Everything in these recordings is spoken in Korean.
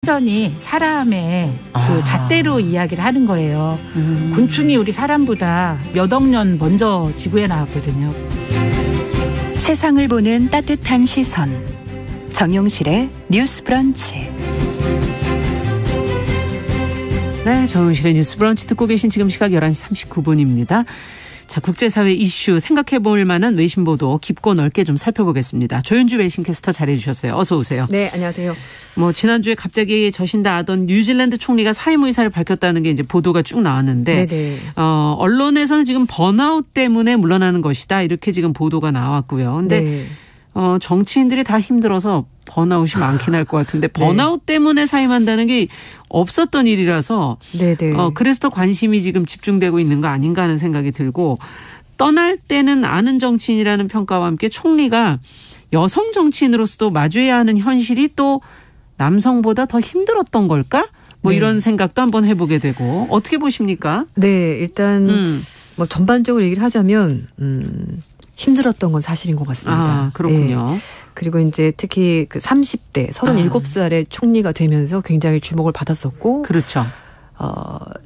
완전히 사람의 그 잣대로 이야기를 하는 거예요. 곤충이 우리 사람보다 몇 억 년 먼저 지구에 나왔거든요. 세상을 보는 따뜻한 시선. 정용실의 뉴스 브런치. 네, 정용실의 뉴스 브런치 듣고 계신 지금 시각 11시 39분입니다. 자, 국제사회 이슈 생각해볼 만한 외신 보도 깊고 넓게 좀 살펴보겠습니다. 조윤주 외신캐스터 잘해 주셨어요. 어서 오세요. 네, 안녕하세요. 지난주에 갑자기 저신다 하던 뉴질랜드 총리가 사임 의사를 밝혔다는 게 이제 보도가 쭉 나왔는데, 네네. 언론에서는 지금 번아웃 때문에 물러나는 것이다 이렇게 지금 보도가 나왔고요. 근데 네. 정치인들이 다 힘들어서 번아웃이 많긴 할 것 같은데 번아웃 때문에 사임한다는 게 없었던 일이라서 네네. 그래서 더 관심이 지금 집중되고 있는 거 아닌가 하는 생각이 들고, 떠날 때는 아는 정치인이라는 평가와 함께 총리가 여성 정치인으로서도 마주해야 하는 현실이 또 남성보다 더 힘들었던 걸까? 네. 이런 생각도 한번 해보게 되고, 어떻게 보십니까? 네, 일단 전반적으로 얘기를 하자면 힘들었던 건 사실인 것 같습니다. 아, 그렇군요. 네. 그리고 이제 특히 그 30대 37살의 총리가 되면서 굉장히 주목을 받았었고, 그렇죠.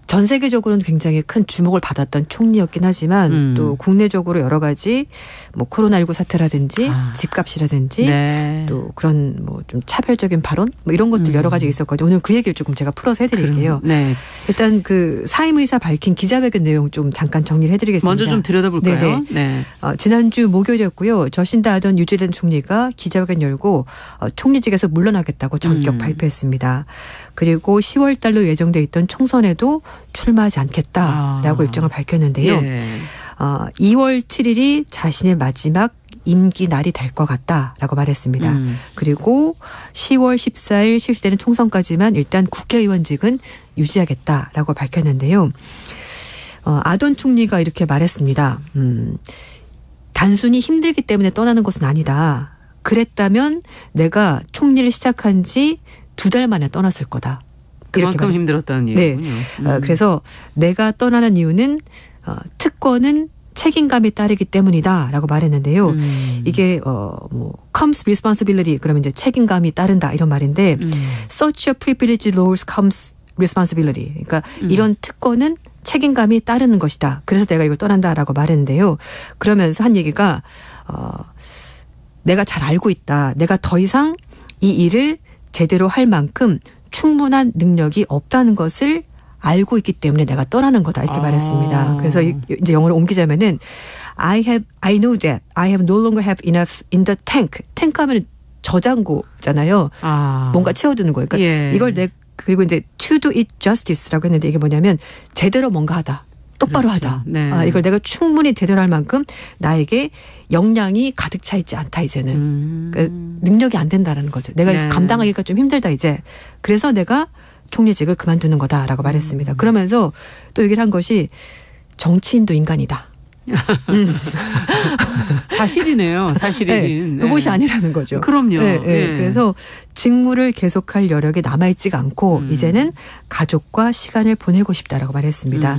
전 세계적으로는 굉장히 큰 주목을 받았던 총리였긴 하지만 또 국내적으로 여러 가지 코로나19 사태라든지 집값이라든지 네. 또 그런 좀 차별적인 발언 이런 것들 여러 가지 있었거든요. 오늘 그 얘기를 조금 제가 풀어서 해드릴게요. 네. 일단 그 사임 의사 밝힌 기자회견 내용 좀 잠깐 정리를 해드리겠습니다. 먼저 좀 들여다볼까요? 네네. 네. 지난주 목요일이었고요. 저신다 하던 뉴질랜드 총리가 기자회견 열고 총리직에서 물러나겠다고 전격 발표했습니다. 그리고 10월 달로 예정돼 있던 총선에도 출마하지 않겠다라고 입장을 밝혔는데요. 예. 2월 7일이 자신의 마지막 임기 날이 될 것 같다라고 말했습니다. 그리고 10월 14일 실시되는 총선까지만 일단 국회의원직은 유지하겠다라고 밝혔는데요. 아던 총리가 이렇게 말했습니다. 단순히 힘들기 때문에 떠나는 것은 아니다. 그랬다면 내가 총리를 시작한 지 2달 만에 떠났을 거다. 그만큼 힘들었다는 얘기군요. 네. 그래서 내가 떠나는 이유는 특권은 책임감이 따르기 때문이다라고 말했는데요. 이게 comes responsibility 그러면 이제 책임감이 따른다 이런 말인데 such a privilege lowers comes responsibility. 그러니까 이런 특권은 책임감이 따르는 것이다. 그래서 내가 이걸 떠난다라고 말했는데요. 그러면서 한 얘기가 내가 잘 알고 있다. 내가 더 이상 이 일을 제대로 할 만큼 충분한 능력이 없다는 것을 알고 있기 때문에 내가 떠나는 거다 이렇게 말했습니다. 그래서 이제 영어로 옮기자면은 I know that I have no longer have enough in the tank. 탱크 하면 저장고잖아요. 뭔가 채워두는 거예요. 그러니까 예. 이걸 그리고 이제 to do it justice라고 했는데 이게 뭐냐면 제대로 뭔가 하다. 똑바로 그렇죠. 하다. 네. 이걸 내가 충분히 제대로 할 만큼 나에게 역량이 가득 차 있지 않다 이제는. 그러니까 능력이 안 된다라는 거죠. 내가 네. 감당하기가 좀 힘들다 이제. 그래서 내가 총리직을 그만두는 거다라고 말했습니다. 그러면서 또 얘기를 한 것이 정치인도 인간이다. 사실이네요. 사실이긴. 네, 로봇이 아니라는 거죠. 그럼요. 네, 네. 예. 그래서 직무를 계속할 여력이 남아있지가 않고 이제는 가족과 시간을 보내고 싶다라고 말했습니다.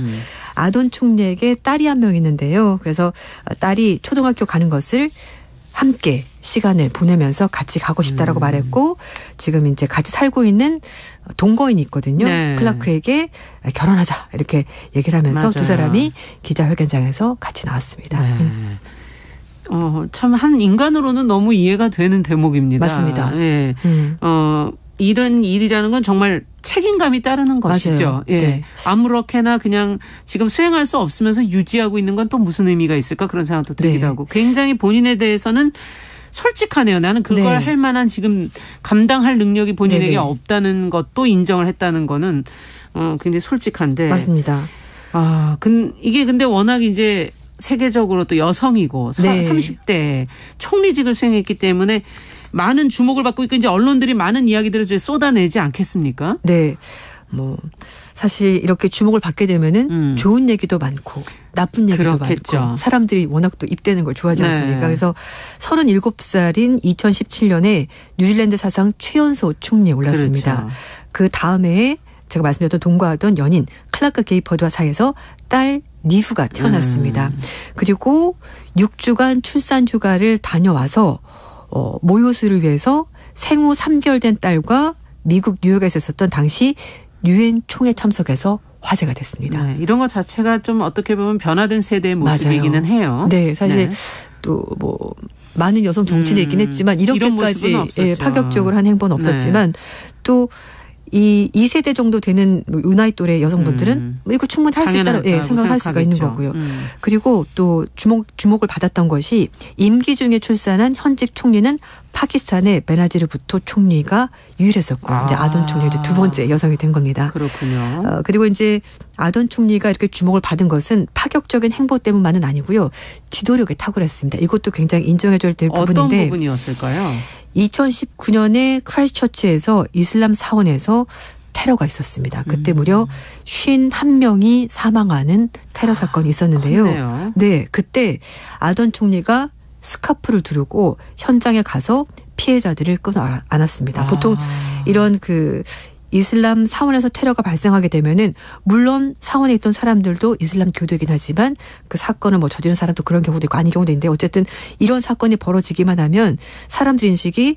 아돈 총리에게 딸이 한 명 있는데요. 그래서 딸이 초등학교 가는 것을 함께 시간을 보내면서 같이 가고 싶다라고 말했고, 지금 이제 같이 살고 있는 동거인이 있거든요. 네. 클라크에게 결혼하자 이렇게 얘기를 하면서 맞아요. 두 사람이 기자회견장에서 같이 나왔습니다. 네. 참 한 인간으로는 너무 이해가 되는 대목입니다. 맞습니다. 예. 이런 일이라는 건 정말 책임감이 따르는 것이죠. 맞아요. 예. 네. 아무렇게나 그냥 지금 수행할 수 없으면서 유지하고 있는 건 또 무슨 의미가 있을까 그런 생각도 들기도 네. 하고, 굉장히 본인에 대해서는 솔직하네요. 나는 그걸 네. 할 만한 지금 감당할 능력이 본인에게 네네. 없다는 것도 인정을 했다는 거는 굉장히 솔직한데. 맞습니다. 이게 근데 워낙 이제 세계적으로 또 여성이고 네. 30대 총리직을 수행했기 때문에 많은 주목을 받고 있고 이제 언론들이 많은 이야기들을 쏟아내지 않겠습니까? 네. 사실 이렇게 주목을 받게 되면은 좋은 얘기도 많고 나쁜 얘기도 그렇겠죠. 많고 사람들이 워낙 또 입대는 걸 좋아하지 네. 않습니까? 그래서 37살인 2017년에 뉴질랜드 사상 최연소 총리에 올랐습니다. 그렇죠. 그 다음에 제가 말씀드렸던 동거하던 연인 클라크 게이퍼드와 사이에서 딸 니후가 태어났습니다. 그리고 6주간 출산 휴가를 다녀와서 모유수를 위해서 생후 3개월 된 딸과 미국 뉴욕에서 있었던 당시 유엔 총회 참석에서 화제가 됐습니다. 네, 이런 것 자체가 좀 어떻게 보면 변화된 세대의 모습이기는 맞아요. 해요. 네, 사실 또 뭐 많은 여성 정치인이 있긴 했지만 이렇게까지 파격적으로 한 행보는 없었지만 또 이 2세대 정도 되는 이 나이 또래 여성분들은 이거 충분히 할 수 있다고 생각을 할 수가 있는 거고요. 그리고 또 주목을 받았던 것이 임기 중에 출산한 현직 총리는 파키스탄의 베나지르 부토 총리가 유일했었고 이제 아돈 총리도 두 번째 여성이 된 겁니다. 그렇군요. 그리고 이제 아돈 총리가 이렇게 주목을 받은 것은 파격적인 행보 때문만은 아니고요. 지도력이 탁월했습니다. 이것도 굉장히 인정해줘야 될 부분인데. 어떤 부분이었을까요? 2019년에 크라이스처치에서 이슬람 사원에서 테러가 있었습니다. 그때 무려 51명이 사망하는 테러 사건이 있었는데요. 그렇네요. 네, 그때 아던 총리가 스카프를 두르고 현장에 가서 피해자들을 끌어 안았습니다. 보통 이런 이슬람 사원에서 테러가 발생하게 되면은 물론 사원에 있던 사람들도 이슬람 교도이긴 하지만 그 사건을 뭐 저지른 사람도 그런 경우도 있고 아닌 경우도 있는데 어쨌든 이런 사건이 벌어지기만 하면 사람들 인식이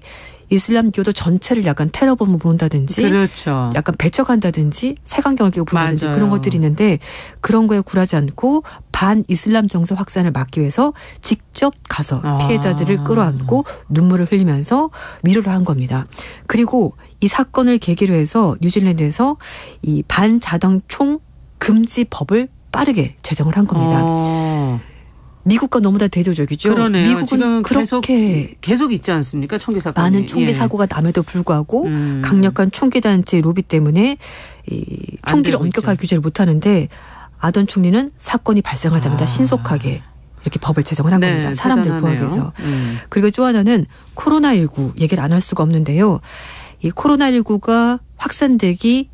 이슬람 교도 전체를 약간 테러범으로 본다든지 그렇죠. 약간 배척한다든지 색안경을 끼고 본다든지 맞아요. 그런 것들이 있는데 그런 거에 굴하지 않고 반이슬람 정서 확산을 막기 위해서 직접 가서 피해자들을 끌어안고 눈물을 흘리면서 위로를 한 겁니다. 그리고 이 사건을 계기로 해서 뉴질랜드에서 이 반자당총 금지 법을 빠르게 제정을 한 겁니다. 미국과 너무나 대조적이죠. 그러네요. 미국은 지금 그렇게 계속 있지 않습니까? 총기 사건이. 많은 총기 사고가 남에도 불구하고 강력한 총기 단체 로비 때문에 이 총기를 엄격하게 규제를 못하는데 아던 총리는 사건이 발생하자마자 신속하게 이렇게 법을 제정을 한 겁니다. 사람들 구하기 위해서. 그리고 또 하나는 코로나19 얘기를 안 할 수가 없는데요. 이 코로나19가 확산되기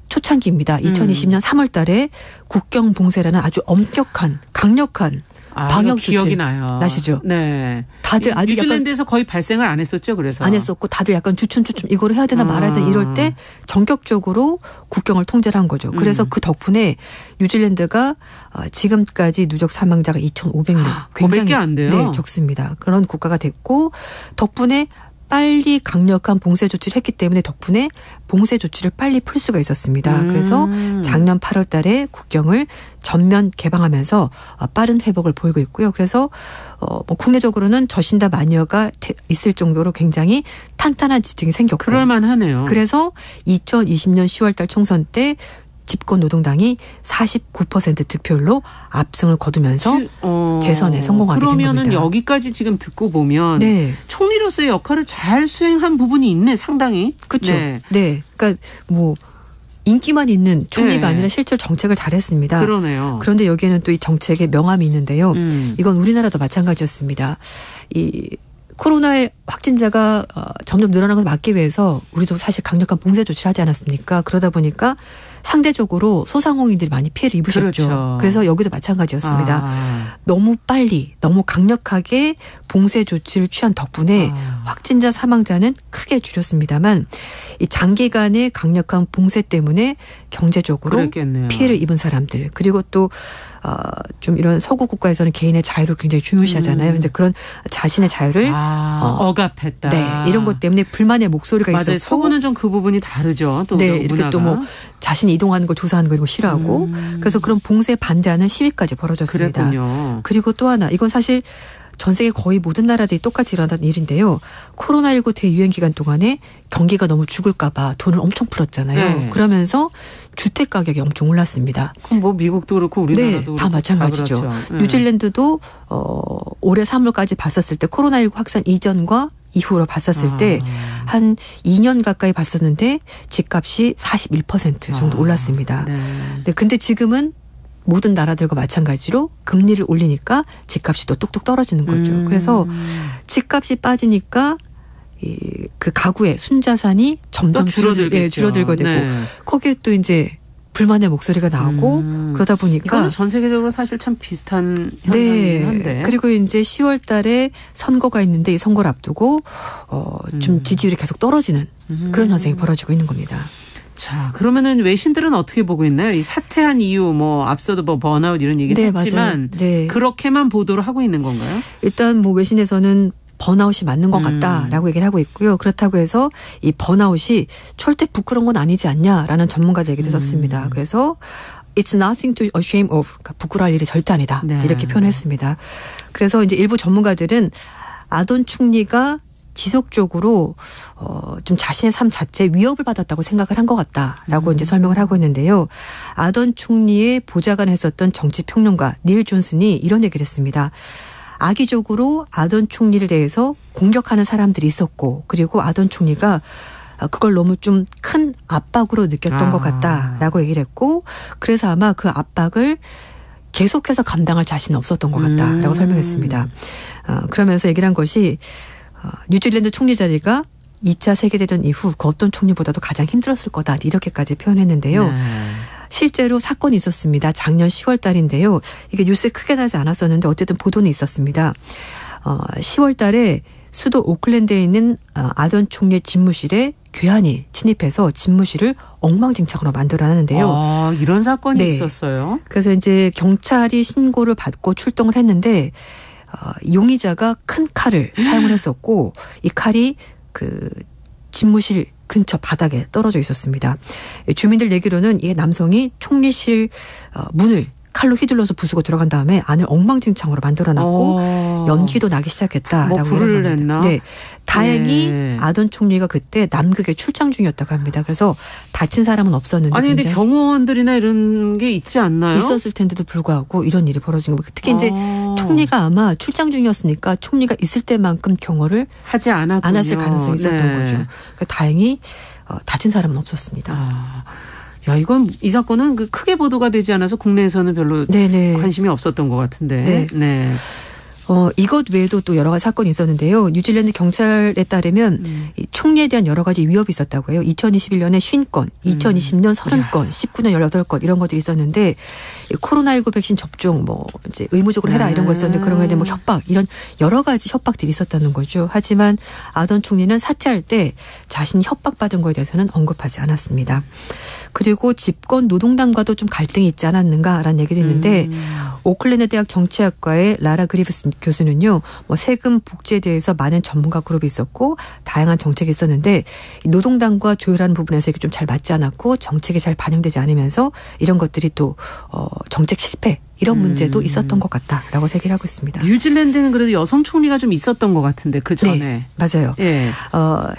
초창기입니다. 2020년 3월 달에 국경 봉쇄라는 아주 엄격한 강력한 방역 조치 기억이 나요. 나시죠? 네. 다들 아주 뉴질랜드에서 거의 발생을 안 했었죠. 그래서 안 했었고 다들 약간 주춤주춤 이거를 해야 되나 말아야 되나 이럴 때 전격적으로 국경을 통제를 한 거죠. 그래서 그 덕분에 뉴질랜드가 지금까지 누적 사망자가 2,500명. 굉장히 500개 안 돼요. 네, 적습니다. 그런 국가가 됐고 덕분에 빨리 강력한 봉쇄 조치를 했기 때문에 덕분에 봉쇄 조치를 빨리 풀 수가 있었습니다. 그래서 작년 8월 달에 국경을 전면 개방하면서 빠른 회복을 보이고 있고요. 그래서 뭐 국내적으로는 저신다 마녀가 있을 정도로 굉장히 탄탄한 지층이 생겼고 그럴만하네요. 그래서 2020년 10월 달 총선 때 집권 노동당이 49% 득표율로 압승을 거두면서 재선에 성공하게 된 겁니다. 그러면은 여기까지 지금 듣고 보면 네. 총리로서의 역할을 잘 수행한 부분이 있네 상당히. 그렇죠. 네. 네. 그러니까 뭐 인기만 있는 총리가 네. 아니라 실제로 정책을 잘했습니다. 그러네요. 그런데 여기에는 또 이 정책의 명암이 있는데요. 이건 우리나라도 마찬가지였습니다. 이 코로나의 확진자가 점점 늘어나는 것을 막기 위해서 우리도 사실 강력한 봉쇄 조치를 하지 않았습니까? 그러다 보니까 상대적으로 소상공인들이 많이 피해를 입으셨죠. 그렇죠. 그래서 여기도 마찬가지였습니다. 너무 빨리 너무 강력하게 봉쇄 조치를 취한 덕분에 확진자 사망자는 크게 줄였습니다만 이 장기간의 강력한 봉쇄 때문에 경제적으로 그랬겠네요. 피해를 입은 사람들 그리고 또 좀 이런 서구 국가에서는 개인의 자유를 굉장히 중요시하잖아요. 이제 그런 자신의 자유를 억압했다. 네, 이런 것 때문에 불만의 목소리가 맞아요. 있었고 서구는 좀 그 부분이 다르죠. 또 네, 문화가. 이렇게 또 뭐 자신이 이동하는 걸 조사하는 거 이런 거 싫어하고 그래서 그런 봉쇄 반대하는 시위까지 벌어졌습니다. 그랬군요. 그리고 또 하나 이건 사실 전 세계 거의 모든 나라들이 똑같이 일어난 일인데요. 코로나19 대유행 기간 동안에 경기가 너무 죽을까 봐 돈을 엄청 풀었잖아요. 네. 그러면서 주택 가격이 엄청 올랐습니다. 그럼 뭐 미국도 그렇고 우리나라도 네, 다 마찬가지죠. 다 그렇죠. 뉴질랜드도 올해 3월까지 봤었을 때 코로나19 확산 이전과 이후로 봤었을 때 한 2년 가까이 봤었는데 집값이 41% 정도 올랐습니다. 네. 근데 지금은 모든 나라들과 마찬가지로 금리를 올리니까 집값이 또 뚝뚝 떨어지는 거죠. 그래서 집값이 빠지니까 그 가구의 순자산이 점점 줄어들게 되고 네. 거기에 또 이제 불만의 목소리가 나오고 그러다 보니까 이거는 전 세계적으로 사실 참 비슷한 현상이긴 한데. 네. 그리고 이제 10월 달에 선거가 있는데 이 선거를 앞두고 좀 지지율이 계속 떨어지는 그런 현상이 벌어지고 있는 겁니다. 자, 그러면은 외신들은 어떻게 보고 있나요? 이 사퇴한 이유, 뭐 앞서도 뭐 번아웃 이런 얘기를 네, 했지만 맞아요. 네. 그렇게만 보도를 하고 있는 건가요? 일단 뭐 외신에서는 번아웃이 맞는 것 같다라고 얘기를 하고 있고요. 그렇다고 해서 이 번아웃이 절대 부끄러운 건 아니지 않냐라는 전문가들 얘기도 썼습니다. 그래서 It's nothing to ashamed of. 그러니까 부끄러워할 일이 절대 아니다. 네. 이렇게 표현했습니다. 그래서 이제 일부 전문가들은 아던 총리가 지속적으로 좀 자신의 삶 자체에 위협을 받았다고 생각을 한 것 같다라고 이제 설명을 하고 있는데요. 아던 총리의 보좌관을 했었던 정치평론가 닐 존슨이 이런 얘기를 했습니다. 악의적으로 아던 총리를 대해서 공격하는 사람들이 있었고 그리고 아던 총리가 그걸 너무 좀 큰 압박으로 느꼈던 것 같다라고 얘기를 했고 그래서 아마 그 압박을 계속해서 감당할 자신은 없었던 것 같다라고 설명했습니다. 그러면서 얘기를 한 것이 뉴질랜드 총리 자리가 2차 세계대전 이후 그 어떤 총리보다도 가장 힘들었을 거다 이렇게까지 표현했는데요. 네. 실제로 사건이 있었습니다. 작년 10월 달인데요. 이게 뉴스에 크게 나지 않았었는데 어쨌든 보도는 있었습니다. 10월 달에 수도 오클랜드에 있는 아던 총리의 집무실에 괴한이 침입해서 집무실을 엉망진창으로 만들어놨는데요. 이런 사건이 네. 있었어요. 그래서 이제 경찰이 신고를 받고 출동을 했는데 용의자가 큰 칼을 사용을 했었고 이 칼이 그 집무실 근처 바닥에 떨어져 있었습니다. 주민들 얘기로는 이 남성이 총리실 문을 칼로 휘둘러서 부수고 들어간 다음에 안을 엉망진창으로 만들어놨고 연기도 나기 시작했다라고 불을 냈나? 네, 다행히 네. 아던 총리가 그때 남극에 출장 중이었다고 합니다. 그래서 다친 사람은 없었는데 아니 근데 경호원들이나 이런 게 있지 않나요? 있었을 텐데도 불구하고 이런 일이 벌어진 겁니다. 특히 이제 총리가 아마 출장 중이었으니까 총리가 있을 때만큼 경호를 하지 않았군요. 않았을 가능성이 있었던 네. 거죠. 그러니까 다행히 다친 사람은 없었습니다. 야, 이건 이 사건은 크게 보도가 되지 않아서 국내에서는 별로 네네. 관심이 없었던 것 같은데. 네. 네. 이것 외에도 또 여러 가지 사건이 있었는데요. 뉴질랜드 경찰에 따르면 이 총리에 대한 여러 가지 위협이 있었다고 해요. 2021년에 50건, 2020년 30건, 19년 18건 이런 것들이 있었는데 코로나19 백신 접종 이제 의무적으로 해라 이런 거 있었는데 그런 거에 대한 협박 이런 여러 가지 협박들이 있었다는 거죠. 하지만 아던 총리는 사퇴할 때 자신이 협박받은 거에 대해서는 언급하지 않았습니다. 그리고 집권 노동당과도 좀 갈등이 있지 않았는가라는 얘기도 있는데 오클랜드 대학 정치학과의 라라 그리브스 교수는요. 세금 복지에 대해서 많은 전문가 그룹이 있었고 다양한 정책이 있었는데 노동당과 조율하는 부분에서 이게 좀 잘 맞지 않았고 정책이 잘 반영되지 않으면서 이런 것들이 또 정책 실패 이런 문제도 있었던 것 같다라고 얘기를 하고 있습니다. 뉴질랜드는 그래도 여성 총리가 좀 있었던 것 같은데 그 전에. 네, 맞아요. 예.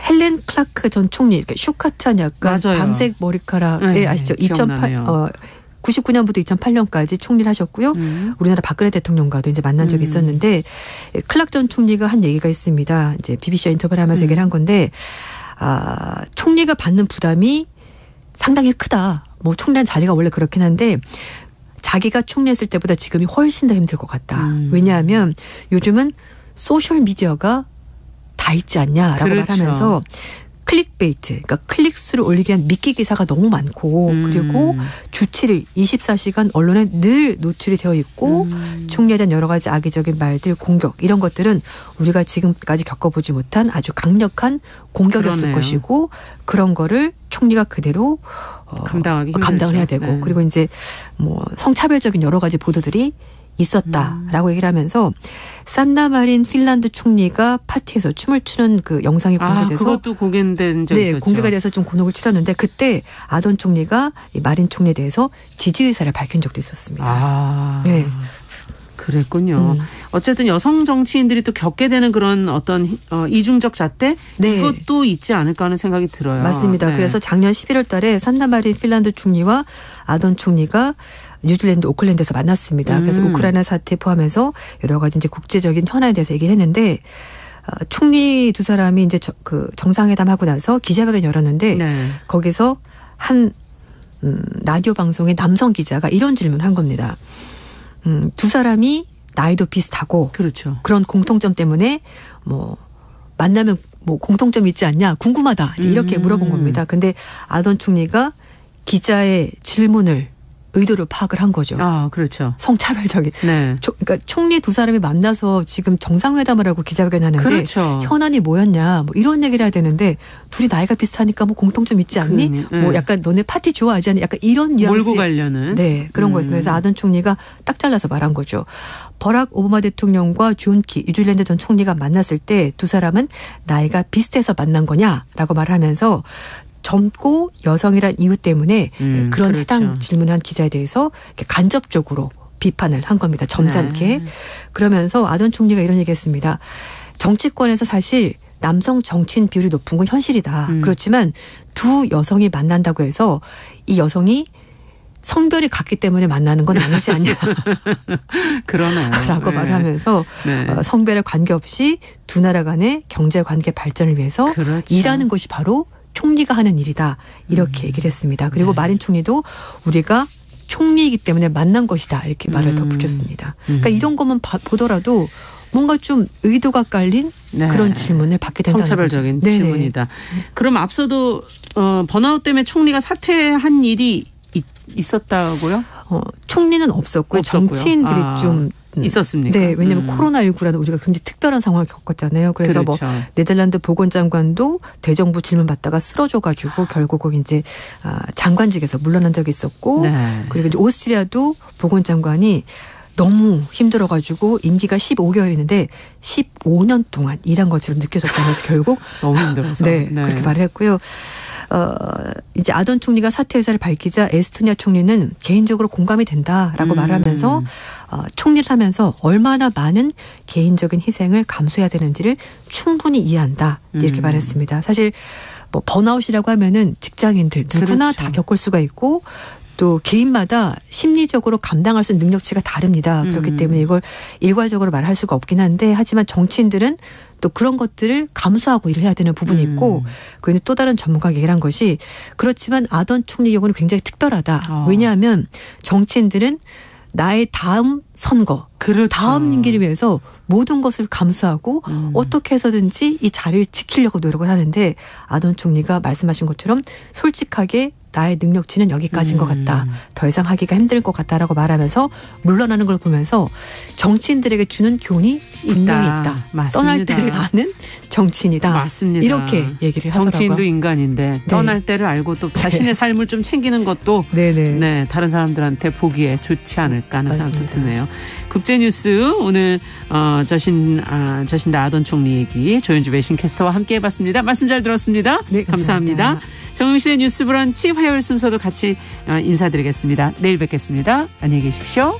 헬렌 클라크 전 총리 슈카트한 약간 맞아요. 밤색 머리카락에 네, 아시죠? 기억나네요. 99년부터 2008년까지 총리를 하셨고요. 우리나라 박근혜 대통령과도 이제 만난 적이 있었는데 클락 전 총리가 한 얘기가 있습니다. 이제 BBC와 인터뷰를 하면서 얘기를 한 건데 총리가 받는 부담이 상당히 크다. 총리란 자리가 원래 그렇긴 한데 자기가 총리했을 때보다 지금이 훨씬 더 힘들 것 같다. 왜냐하면 요즘은 소셜미디어가 다 있지 않냐라고 그렇죠. 말하면서 클릭베이트, 그러니까 클릭수를 올리기 위한 미끼 기사가 너무 많고 그리고 주 7일 24시간 언론에 늘 노출이 되어 있고 총리에 대한 여러 가지 악의적인 말들, 공격 이런 것들은 우리가 지금까지 겪어보지 못한 아주 강력한 공격이었을 그러네요. 것이고 그런 거를 총리가 그대로 감당을 해야 되고 네. 그리고 이제 성차별적인 여러 가지 보도들이 있었다라고 얘기를 하면서 산나마린 핀란드 총리가 파티에서 춤을 추는 그 영상이 공개돼서 그것도 공개된 적이 있었죠. 공개가 돼서 좀 곤혹을 치렀는데 그때 아던 총리가 이 마린 총리에 대해서 지지 의사를 밝힌 적도 있었습니다. 네. 그랬군요. 어쨌든 여성 정치인들이 또 겪게 되는 그런 어떤 이중적 잣대 네. 이것도 있지 않을까 하는 생각이 들어요. 맞습니다. 네. 그래서 작년 11월 달에 산나마린 핀란드 총리와 아던 총리가 뉴질랜드 오클랜드에서 만났습니다. 그래서 우크라이나 사태 포함해서 여러 가지 이제 국제적인 현안에 대해서 얘기를 했는데 총리 두 사람이 이제 그 정상회담 하고 나서 기자회견 열었는데 네. 거기서 한 라디오 방송의 남성 기자가 이런 질문을 한 겁니다. 두 사람이 나이도 비슷하고 그렇죠. 그런 공통점 때문에 만나면 공통점이 있지 않냐 궁금하다 이렇게 물어본 겁니다. 근데 아던 총리가 기자의 질문을 의도를 파악을 한 거죠. 그렇죠. 성차별적인. 네. 그러니까 총리 두 사람이 만나서 지금 정상회담을 하고 기자회견 하는데 그렇죠. 현안이 뭐였냐 이런 얘기를 해야 되는데 둘이 나이가 비슷하니까 공통점 있지 않니? 약간 너네 파티 좋아하지 않니? 약간 이런 뉘앙스. 몰고 가려는. 네. 그런 거였습니다. 그래서 아던 총리가 딱 잘라서 말한 거죠. 버락 오바마 대통령과 존 키 뉴질랜드 전 총리가 만났을 때 두 사람은 나이가 비슷해서 만난 거냐라고 말하면서 젊고 여성이란 이유 때문에 그런 그렇죠. 해당 질문한 기자에 대해서 간접적으로 비판을 한 겁니다. 점잖게. 그러면서 아던 총리가 이런 얘기했습니다. 정치권에서 사실 남성 정치인 비율이 높은 건 현실이다. 그렇지만 두 여성이 만난다고 해서 이 여성이 성별이 같기 때문에 만나는 건 아니지 않냐. 그러네요. 라고 네. 말을 하면서 네. 성별에 관계없이 두 나라 간의 경제관계 발전을 위해서 그렇죠. 일하는 것이 바로 총리가 하는 일이다. 이렇게 얘기를 했습니다. 그리고 마린 총리도 우리가 총리이기 때문에 만난 것이다. 이렇게 말을 덧붙였습니다. 그러니까 이런 것만 보더라도 뭔가 좀 의도가 깔린 네. 그런 질문을 받게 된다는 성차별적인 거죠. 질문이다. 그럼 앞서도 번아웃 때문에 총리가 사퇴한 일이 있었다고요? 총리는 없었고요. 정치인들이 좀 있었습니까? 네, 왜냐하면 코로나19라는 우리가 굉장히 특별한 상황을 겪었잖아요. 그래서 그렇죠. 뭐 네덜란드 보건장관도 대정부 질문 받다가 쓰러져가지고 결국은 이제 장관직에서 물러난 적이 있었고, 네. 그리고 이제 오스트리아도 보건장관이 너무 힘들어가지고 임기가 15개월이는데 15년 동안 일한 것처럼 느껴졌다면서 결국 너무 힘들어서 네, 그렇게 말을 했고요. 이제 아던 총리가 사퇴 의사를 밝히자 에스토니아 총리는 개인적으로 공감이 된다라고 말하면서 총리를 하면서 얼마나 많은 개인적인 희생을 감수해야 되는지를 충분히 이해한다 이렇게 말했습니다. 사실 뭐 번아웃이라고 하면은 직장인들 누구나 그렇죠. 다 겪을 수가 있고 또 개인마다 심리적으로 감당할 수 있는 능력치가 다릅니다. 그렇기 때문에 이걸 일괄적으로 말할 수가 없긴 한데 하지만 정치인들은 또 그런 것들을 감수하고 일을 해야 되는 부분이 있고 그런데 또 다른 전문가가 얘기를 한 것이 그렇지만 아던 총리 경우는 굉장히 특별하다. 왜냐하면 정치인들은 나의 다음 선거, 그렇죠. 다음 임기를 위해서 모든 것을 감수하고 어떻게 해서든지 이 자리를 지키려고 노력을 하는데 아던 총리가 말씀하신 것처럼 솔직하게 나의 능력치는 여기까지인 것 같다. 더 이상 하기가 힘들 것 같다라고 말하면서 물러나는 걸 보면서 정치인들에게 주는 교훈이 분명히 있다. 맞습니다. 떠날 때를 아는 정치인이다. 맞습니다. 이렇게 얘기를 하더라고요. 정치인도 인간인데 떠날 때를 알고 또 자신의 삶을 좀 챙기는 것도 네, 다른 사람들한테 보기에 좋지 않을까 하는 생각도 드네요. 국제뉴스 오늘 저신다 아던 총리 얘기 조윤주 외신캐스터와 함께 해봤습니다. 말씀 잘 들었습니다. 네, 감사합니다. 정용실의 뉴스 브런치 화요일 순서도 같이 인사드리겠습니다. 내일 뵙겠습니다. 안녕히 계십시오.